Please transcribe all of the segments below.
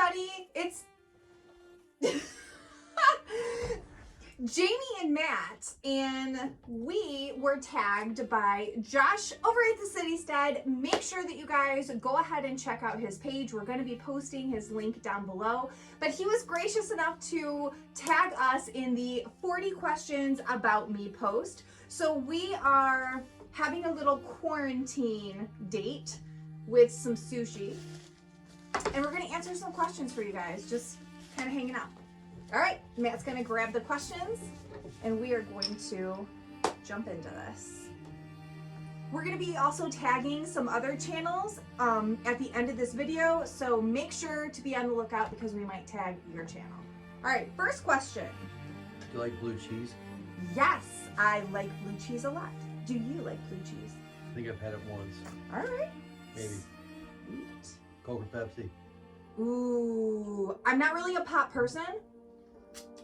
everybody. It's Jamie and Matt, and we were tagged by Josh over at the Citystead. Make sure that you guys go ahead and check out his page. We're going to be posting his link down below. But he was gracious enough to tag us in the 40 questions about me post. So we are having a little quarantine date with some sushi. And we're going to answer some questions for you guys, just kind of hanging out. All right, Matt's gonna grab the questions and we are going to jump into this. We're gonna be also tagging some other channels at the end of this video, so make sure to be on the lookout because we might tag your channel. All right, first question. Do you like blue cheese? Yes, I like blue cheese a lot. Do you like blue cheese? I think I've had it once. All right. Maybe. Sweet. Coke or Pepsi? Ooh, I'm not really a pop person.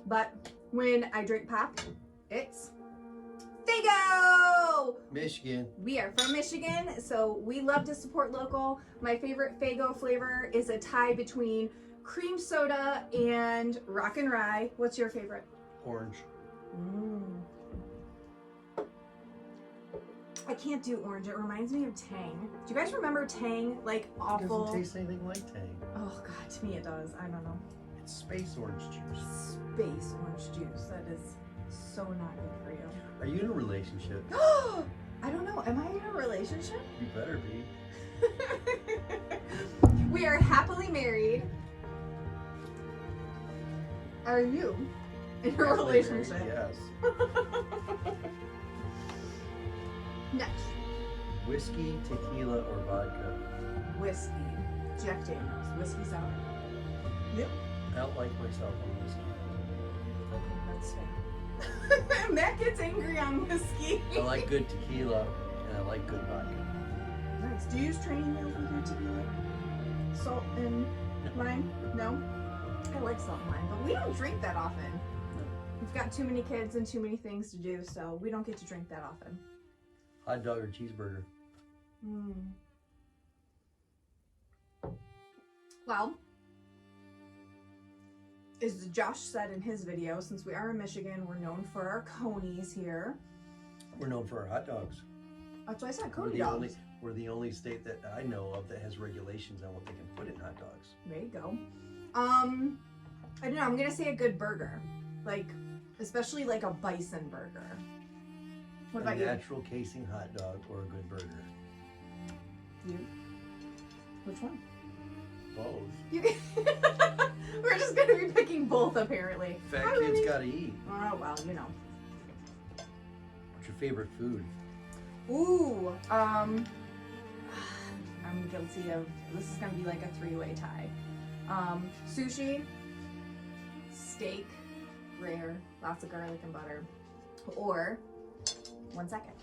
But when I drink pop, it's Faygo! Michigan. We are from Michigan, so we love to support local. My favorite Faygo flavor is a tie between cream soda and rock and rye. What's your favorite? Orange. I can't do orange. It reminds me of Tang. Do you guys remember Tang? Like awful. It doesn't taste anything like Tang. Oh God, to me it does. I don't know. It's space orange juice. Space orange juice. That is so not good for you. Are you in a relationship? I don't know. Am I in a relationship? You better be. We are happily married. Are you in a Happily relationship? married, yes. Next. Whiskey, tequila, or vodka? Whiskey. Jack Daniels. Whiskey sour. Yep. I don't like myself on whiskey. Okay, that's fair. Matt gets angry on whiskey. I like good tequila, and I like good vodka. Nice. Do you use training wheels with your tequila? Salt and lime? No? I like salt and lime, but we don't drink that often. No. We've got too many kids and too many things to do, so we don't get to drink that often. Hot dog or cheeseburger? Well, as Josh said in his video, since we are in Michigan, we're known for our conies here. We're known for our hot dogs. That's why I said coney dogs. We're the only state that I know of that has regulations on what they can put in hot dogs. There you go. I don't know, I'm gonna say a good burger. Like, especially like a bison burger. What about you? A natural casing hot dog or a good burger? You? Which one? Both. You We're just gonna be picking both apparently. Fat kids gotta eat. Oh well, you know. What's your favorite food? Ooh, I'm guilty of, this is gonna be like a three-way tie. Sushi, steak, rare, lots of garlic and butter, or, 1 second.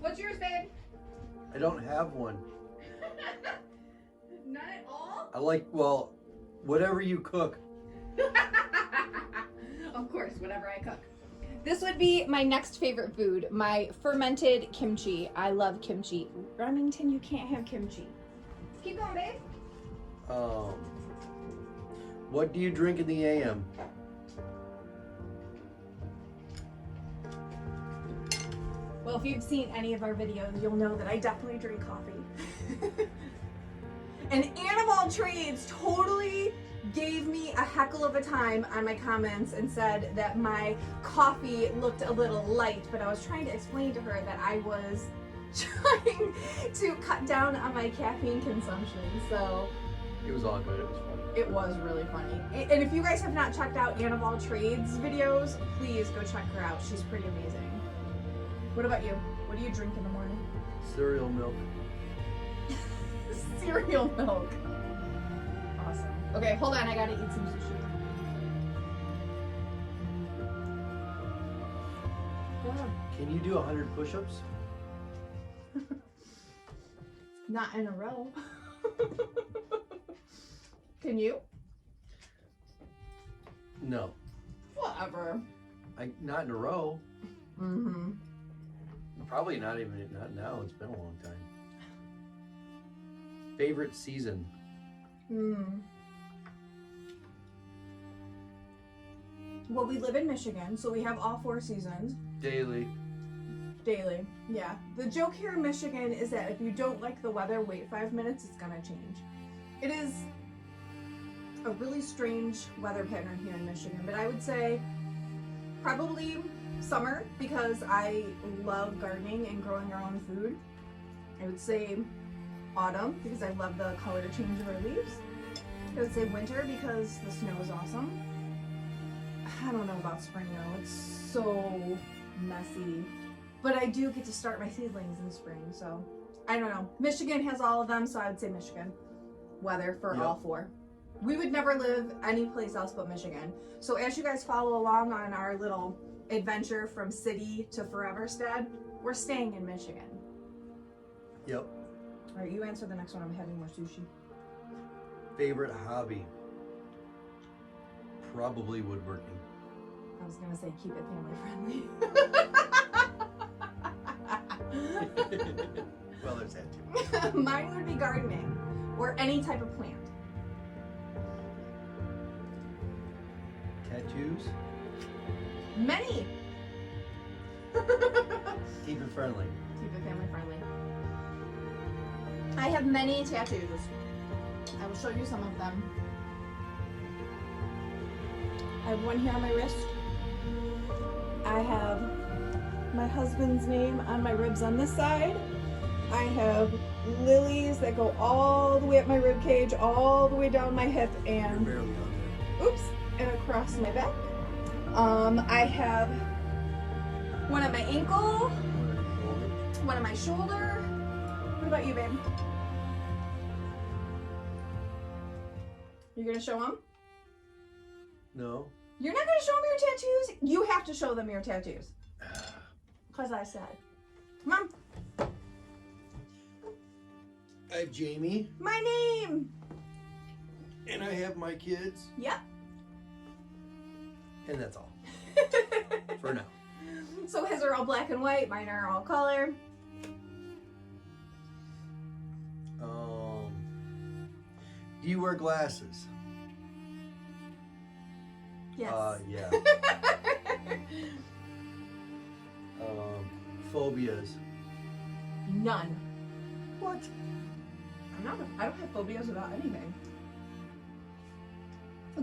What's yours, babe? I don't have one. Not at all? I like, well, whatever you cook. Of course, whatever I cook. This would be my next favorite food, my fermented kimchi. I love kimchi. Remington, you can't have kimchi. Keep going, babe. What do you drink in the AM? Well, if you've seen any of our videos, you'll know that I definitely drink coffee. And Animal Trades totally gave me a heckle of a time on my comments and said that my coffee looked a little light, but I was trying to explain to her that I was trying to cut down on my caffeine consumption. So It was all good. It was funny. it was really funny. And if you guys have not checked out Animal Trades videos, please go check her out. She's pretty amazing. What about you? What do you drink in the morning? Cereal milk. Cereal milk. Awesome. Okay, hold on. I gotta eat some sushi. Go ahead. Can you do 100 push-ups? Not in a row. Can you? No. Whatever. Not in a row. Mm-hmm. Probably not now. It's been a long time. Favorite season? Well, we live in Michigan, so we have all 4 seasons. Daily. Yeah. The joke here in Michigan is that if you don't like the weather, wait 5 minutes, it's gonna change. It is a really strange weather pattern here in Michigan, but I would say probably summer because I love gardening and growing our own food. I would say autumn because I love the color change of our leaves. I would say winter because the snow is awesome. I don't know about spring though, it's so messy. But I do get to start my seedlings in spring, so I don't know. Michigan has all of them, so I would say Michigan. Weather for all 4. We would never live any place else but Michigan. So as you guys follow along on our little adventure from city to foreverstead, we're staying in Michigan. Yep. All right, you answer the next one. I'm having more sushi. Favorite hobby? Probably woodworking. I was gonna say keep it family friendly. Well, there's that too. Mine would be gardening or any type of plant. Tattoos? Many. Keep it friendly. Keep it family friendly. I have many tattoos. I will show you some of them. I have one here on my wrist. I have my husband's name on my ribs on this side. I have lilies that go all the way up my rib cage, all the way down my hip, You're and barely on there. oops, and across my back. I have one at my ankle, one at my shoulder. What about you, babe? You're gonna show them? No. You're not gonna show them your tattoos? You have to show them your tattoos. Because I said. Come on. I have Jamie. My name! And I have my kids. Yep. And that's all. For now. So his are all black and white, mine are all color. Do you wear glasses? Yes. Yeah. Phobias. None. What? I don't have phobias about anything.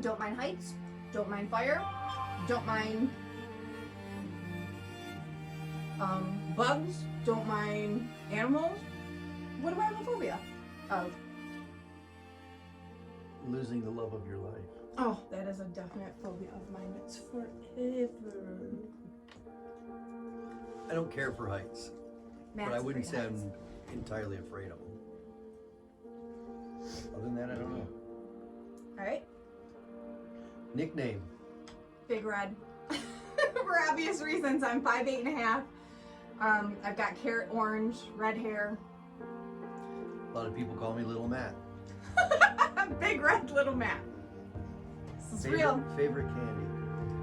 Don't mind heights. Don't mind fire. Don't mind bugs. Don't mind animals. What do I have a phobia of? Losing the love of your life. Oh, that is a definite phobia of mine. It's forever. I don't care for heights. Matt's But I wouldn't afraid say of heights. I'm entirely afraid of them. Other than that, I don't know. All right. Nickname. Big Red. For obvious reasons, I'm 5'8.5". I've got carrot orange, red hair. A lot of people call me Little Matt. Big Red Little Matt. This is real. Favorite candy.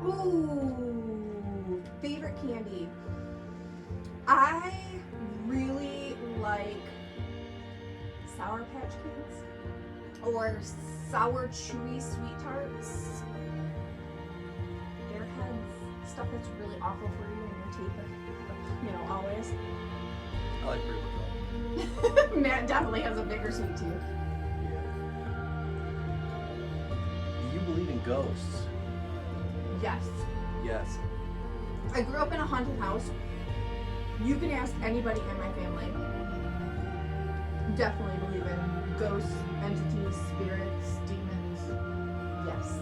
Ooh, favorite candy. I really like Sour Patch Kids or sour chewy sweet tarts. Airheads, stuff that's really awful for you in your teeth. You know, always. I like pretty much all. Matt definitely has a bigger sweet tooth. Yeah. Do you believe in ghosts? Yes. Yes. I grew up in a haunted house. You can ask anybody in my family. Definitely believe in ghosts, entities, spirits, demons. Yes.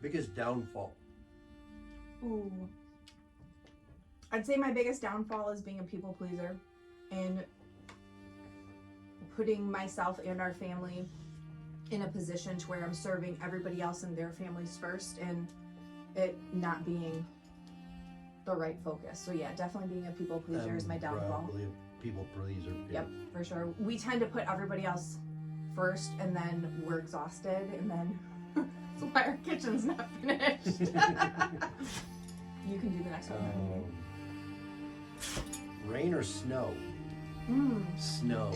Biggest downfall. Ooh. I'd say my biggest downfall is being a people pleaser and putting myself and our family in a position to where I'm serving everybody else and their families first and it not being the right focus. So yeah, definitely being a people pleaser is my downfall. Probably a people pleaser. Yep, for sure. We tend to put everybody else first and then we're exhausted and then that's why our kitchen's not finished. You can do the next one. Rain or snow? Snow.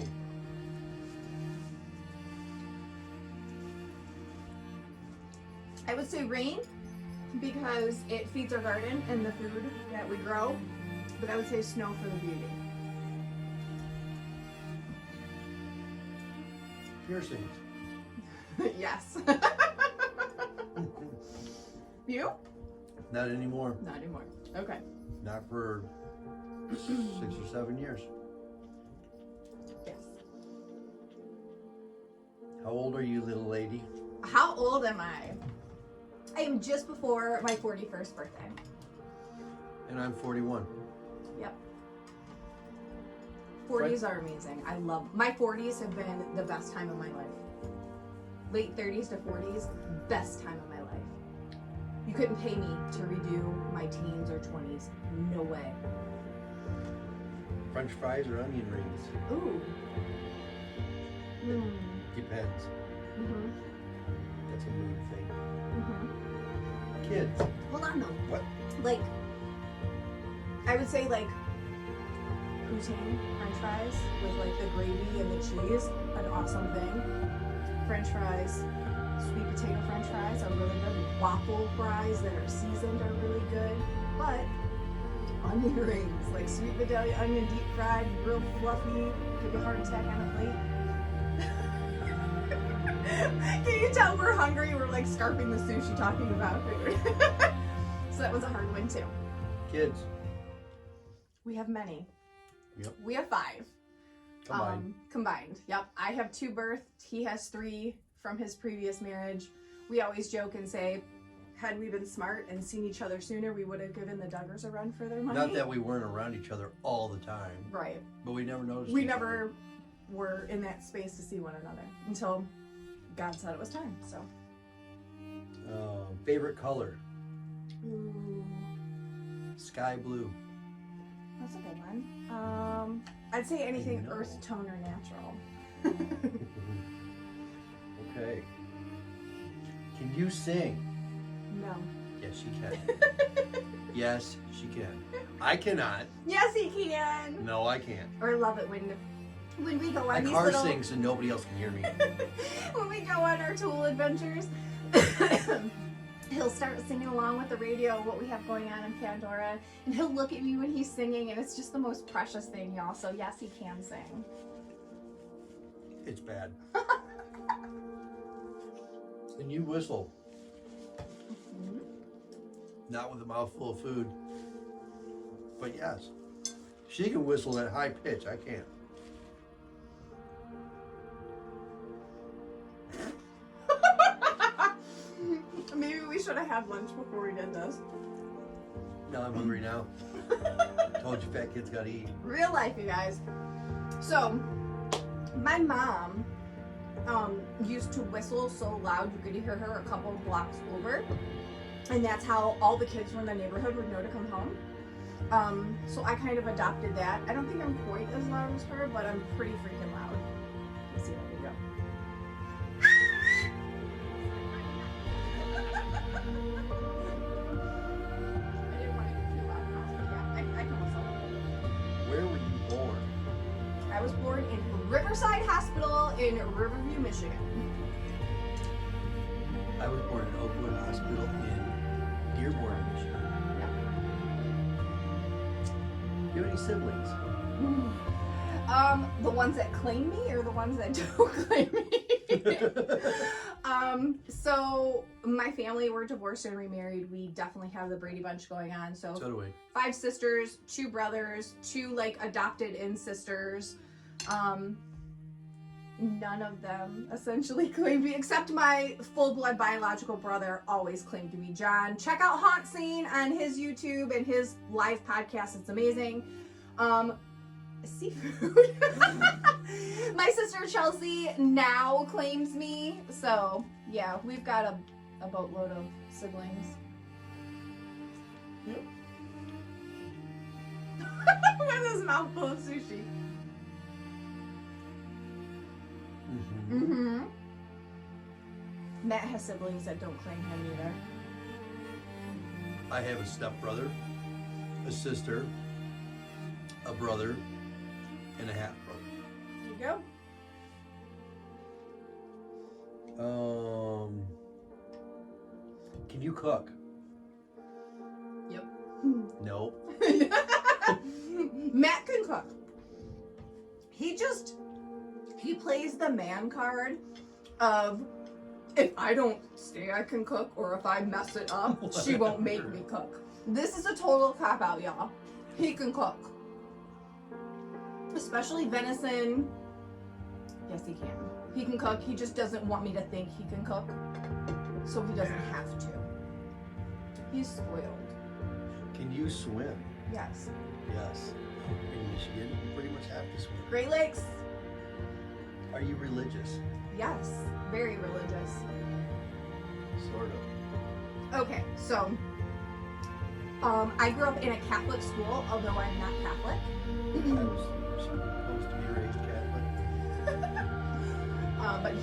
I would say rain because it feeds our garden and the food that we grow, but I would say snow for the beauty. Piercings. Yes. You? Not anymore. Not anymore. Okay. Not for 6 or 7 years. Yes. How old are you, little lady? How old am I? I am just before my 41st birthday. And I'm 41. Yep. 40s are amazing. I love my 40s have been the best time of my life. Late 30s to 40s, best time of my life. You couldn't pay me to redo my teens or 20s. No way. French fries or onion rings? Ooh. Depends. Mm-hmm. That's a mood thing. Mm-hmm. Kids. Hold on though. What? Like, I would say like poutine French fries with like the gravy and the cheese, an awesome thing. French fries, sweet potato French fries are really good. Waffle fries that are seasoned are really good. But onion rings, like sweet potato onion deep fried, real fluffy, give you a heart attack on a plate. Can you tell we're hungry? We're like scarfing the sushi talking about food. So that was a hard one too. Kids. We have many. Yep. We have 5. Combined. Combined. Yep. I have 2 birthed. He has 3 from his previous marriage. We always joke and say, had we been smart and seen each other sooner, we would have given the Duggars a run for their money. Not that we weren't around each other all the time. Right. But we never noticed. We each never were in that space to see one another until God said it was time. So. Favorite color? Ooh. Sky blue. That's a good one. I'd say anything No. earth tone or natural. Okay. Can you sing? No. Yes, she can. Yes, she can. I cannot. Yes, he can. No, I can't. Or love it when we go on My these car little sings and nobody else can hear me. when we go on our tool adventures. He'll start singing along with the radio what we have going on in Pandora, and he'll look at me when he's singing, and it's just the most precious thing, y'all. So yes, he can sing. It's bad. And you whistle. Mm-hmm. Not with a mouthful of food. But yes. She can whistle at high pitch. I can't. Maybe we should have had lunch before we did this. No, I'm hungry now. Told you fat kids gotta eat. Real life, you guys. So, my mom used to whistle so loud you could hear her a couple of blocks over. And that's how all the kids from the neighborhood would know to come home. So I kind of adopted that. I don't think I'm quite as loud as her, but I'm pretty freaking loud. Let's see, there we go. I didn't want to get too loud, but yeah, I can whistle. Where were you born? I was born in Riverside Hospital in Riverview, Michigan. I was born in Oakwood Hospital in Dearborn, Michigan. Do you have any siblings? The ones that claim me or the ones that don't claim me? So my family, we're divorced and remarried. We definitely have the Brady Bunch going on. So So do we. 5 sisters, 2 brothers, 2 like adopted in sisters. None of them essentially claimed me, except my full-blood biological brother always claimed to be John. Check out Haunt Scene on his YouTube and his live podcast. It's amazing. Seafood. My sister Chelsea now claims me. So yeah, we've got a boatload of siblings. Yep. With his mouth full of sushi. Mm-hmm. Matt has siblings that don't claim him either. I have a stepbrother, a sister, a brother, and a half you cook? Yep. No. Matt can cook. He plays the man card of, if I don't say I can cook, or if I mess it up, she won't make me cook. This is a total cop out, y'all. He can cook. Especially venison. Yes, he can. He can cook. He just doesn't want me to think he can cook. So he doesn't have to. He's spoiled. Can you swim? Yes. Yes. In Michigan, you pretty much have to swim. Great Lakes. Are you religious? Yes. Very religious. Sort of. Okay, so I grew up in a Catholic school, although I'm not Catholic. I was supposed to be raised Catholic. But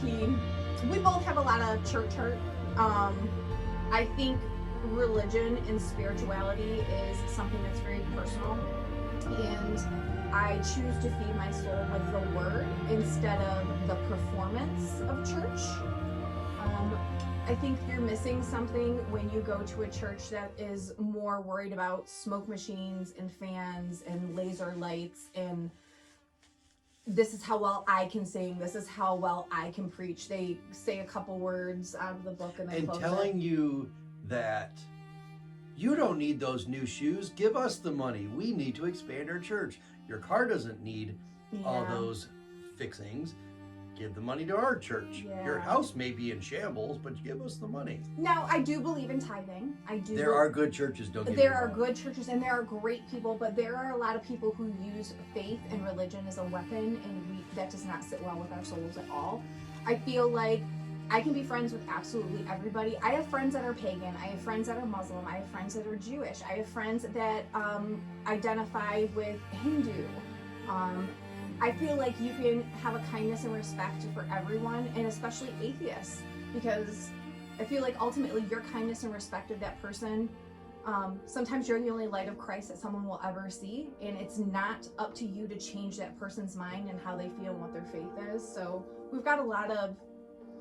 we both have a lot of church hurt. I think religion and spirituality is something that's very personal, and I choose to feed my soul with the word instead of the performance of church. I think you're missing something when you go to a church that is more worried about smoke machines and fans and laser lights and this is how well I can sing, this is how well I can preach. They say a couple words out of the book and then close telling it. you that you don't need those new shoes. Give us the money. We need to expand our church. Your car doesn't need all those fixings. Give the money to our church. Yeah. Your house may be in shambles, but give us the money. Now, I do believe in tithing. There are good churches, don't get me There wrong. are good churches and there are great people, but there are a lot of people who use faith and religion as a weapon, and that does not sit well with our souls at all. I feel like I can be friends with absolutely everybody. I have friends that are pagan. I have friends that are Muslim. I have friends that are Jewish. I have friends that identify with Hindu. I feel like you can have a kindness and respect for everyone, and especially atheists, because I feel like ultimately your kindness and respect of that person, sometimes you're the only light of Christ that someone will ever see, and it's not up to you to change that person's mind and how they feel and what their faith is. So we've got a lot of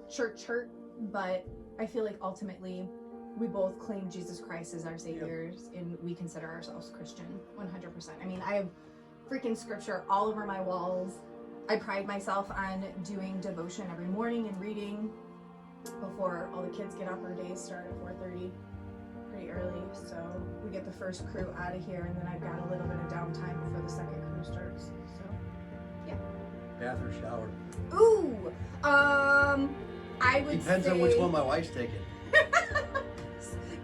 church hurt, but I feel like ultimately we both claim Jesus Christ as our saviors, and we consider ourselves Christian 100%. I mean, I have freaking scripture all over my walls. I pride myself on doing devotion every morning and reading before all the kids get up. Our days start at 4:30, pretty early, so we get the first crew out of here, and then I've got a little bit of downtime before the second crew starts. So yeah. Bath or shower? Ooh, I would Depends say on which one my wife's taking.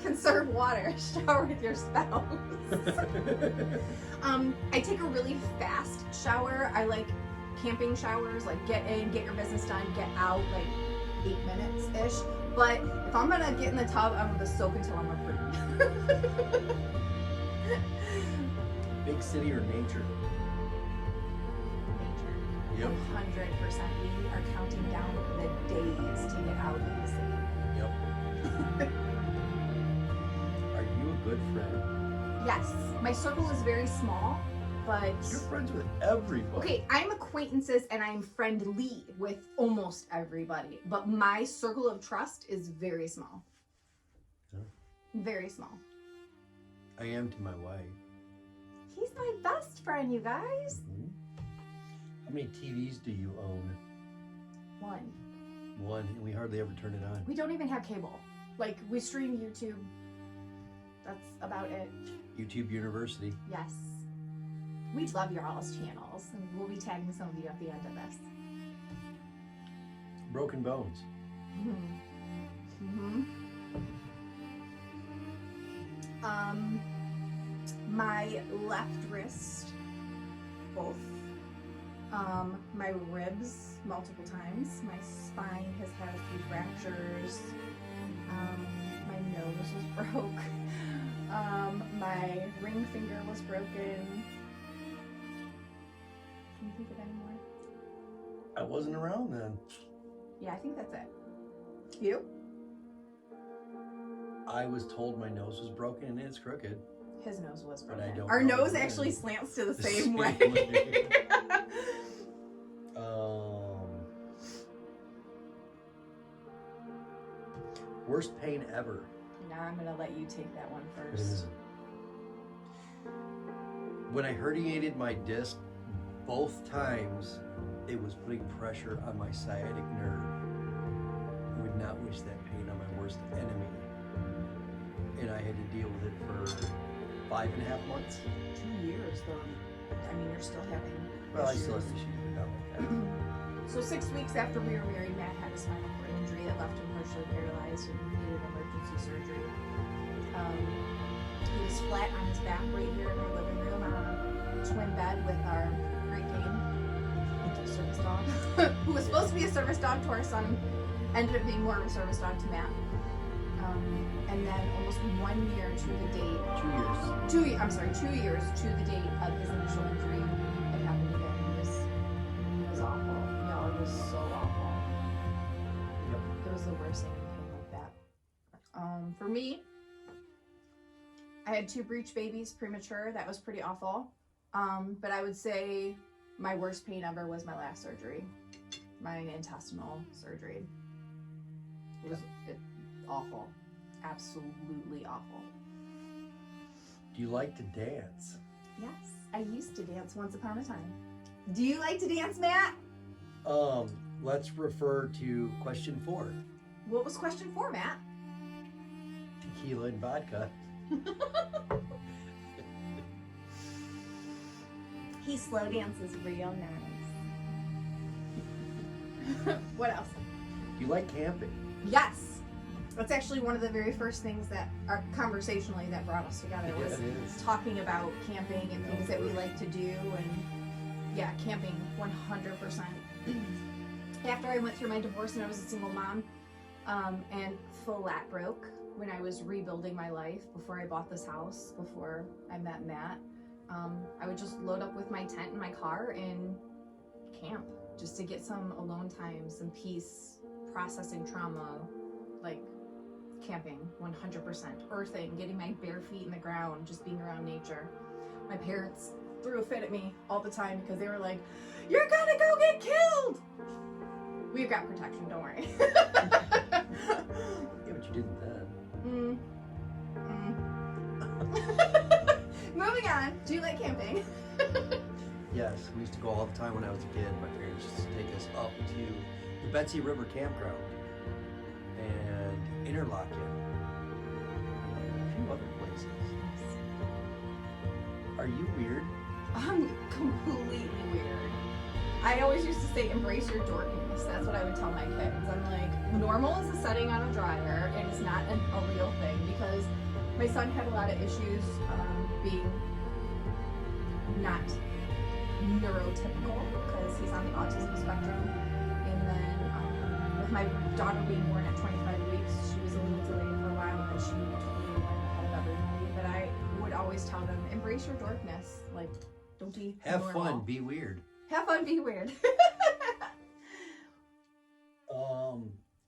conserve water. Shower with your spouse. I take a really fast shower. I like camping showers, like get in, get your business done, get out, like 8 minutes-ish. But if I'm gonna get in the tub, I'm gonna soak until I'm approved. Big city or nature? Nature. Yep. 100%. We are counting down the days to get out of the city. Yep. Are you a good friend? Yes, my circle is very small, but You're friends with everybody. okay, I'm acquaintances and I'm friendly with almost everybody, but my circle of trust is very small. Yeah. Very small. I am to my wife. He's my best friend, you guys. Mm-hmm. How many TVs do you own? One. One, and we hardly ever turn it on. We don't even have cable. Like, we stream YouTube. That's about it. YouTube University. Yes. We love your all's channels, and we'll be tagging some of you at the end of this. Broken Bones. Mm-hmm. My left wrist, both. My ribs, multiple times. My spine has had a few fractures. My nose was broke. My ring finger was broken. Can you think of any more? I wasn't around then. Yeah, I think that's it. You? I was told my nose was broken and it's crooked. His nose was But broken. I don't Our know nose when. actually slants to the The same same way. way. Worst pain ever. Now I'm gonna let you take that one first. When I herniated my disc, both times it was putting pressure on my sciatic nerve. I would not wish that pain on my worst enemy. And I had to deal with it for 5.5 months. 2 years though. I mean, you're still having Well, I issues. still have issues, but not like that. So 6 weeks after we were married, Matt had a spinal cord injury that left him partially paralyzed and needed emergency surgery. He was flat on his back right here in our living room on a twin bed with our Great Dane, service dog, who was supposed to be a service dog to our son, ended up being more of a service dog to Matt. And then almost 1 year to the date. 2 years. 2 years to the date of his initial injury. It happened again. It was awful. Y'all, it was so awful. Yep. It was the worst thing in pain like that. For me, I had 2 breech babies premature. That was pretty awful. But I would say my worst pain ever was my last surgery, my intestinal surgery. It was awful, absolutely awful. Do you like to dance? Yes, I used to dance once upon a time. Do you like to dance, Matt? Let's refer to question 4. What was question 4, Matt? Tequila and vodka. He slow dances real nice. What else? Do you like camping? Yes. That's actually one of the very first things that are conversationally that brought us together was Yeah, it is. talking about camping and things that we like to do, and yeah, camping 100%. After I went through my divorce and I was a single mom, and flat broke when I was rebuilding my life before I bought this house, before I met Matt, I would just load up with my tent in my car and camp just to get some alone time, some peace, processing trauma, like camping 100%, earthing, getting my bare feet in the ground, just being around nature. My parents threw a fit at me all the time because they were like, "You're gonna go get killed!" We've got protection, don't worry. Yeah, but you didn't then. Moving on. Do you like camping? Yes, we used to go all the time when I was a kid. My parents used to take us up to the Betsy River Campground and Interlochen and a few other places. Are you weird? I'm completely weird. I always used to say, embrace your dorkiness. That's what I would tell my kids. I'm like, normal is a setting on a dryer and it's not a real thing, because my son had a lot of issues being not neurotypical because he's on the autism spectrum. And then with my daughter being born at 25 weeks, she was a little delayed for a while, but she totally went ahead of everybody. But I would always tell them, embrace your dorkness. Like, don't be Have normal. fun, be weird. Have fun, be weird.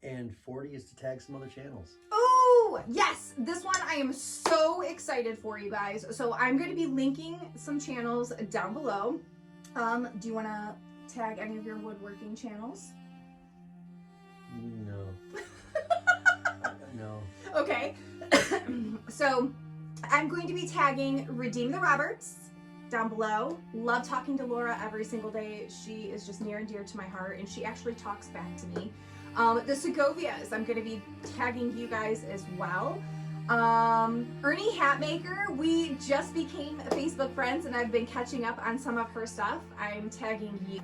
And 40 is to tag some other channels. Oh, yes. This one I am so excited for, you guys. So I'm going to be linking some channels down below. Do you want to tag any of your woodworking channels? No. No. Okay. So I'm going to be tagging Redeem the Roberts down below. Love talking to Laura every single day. She is just near and dear to my heart, and she actually talks back to me. The Segovias, I'm going to be tagging you guys as well. Ernie Hatmaker, we just became Facebook friends, and I've been catching up on some of her stuff. I'm tagging you.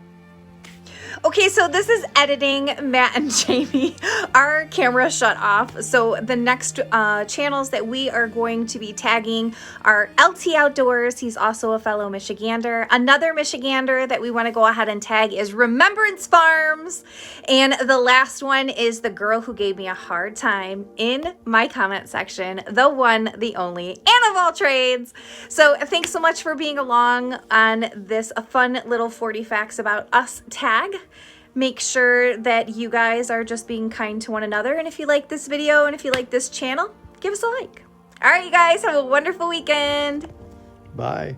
Okay, so this is editing Matt and Jamie. Our camera shut off. So the next channels that we are going to be tagging are LT Outdoors. He's also a fellow Michigander. Another Michigander that we want to go ahead and tag is Remembrance Farms. And the last one is the girl who gave me a hard time in my comment section, the one, the only, Anna of all trades. So thanks so much for being along on this fun little 40 facts about us tag. Make sure that you guys are just being kind to one another. And if you like this video and if you like this channel, give us a like. All right, you guys, have a wonderful weekend. Bye.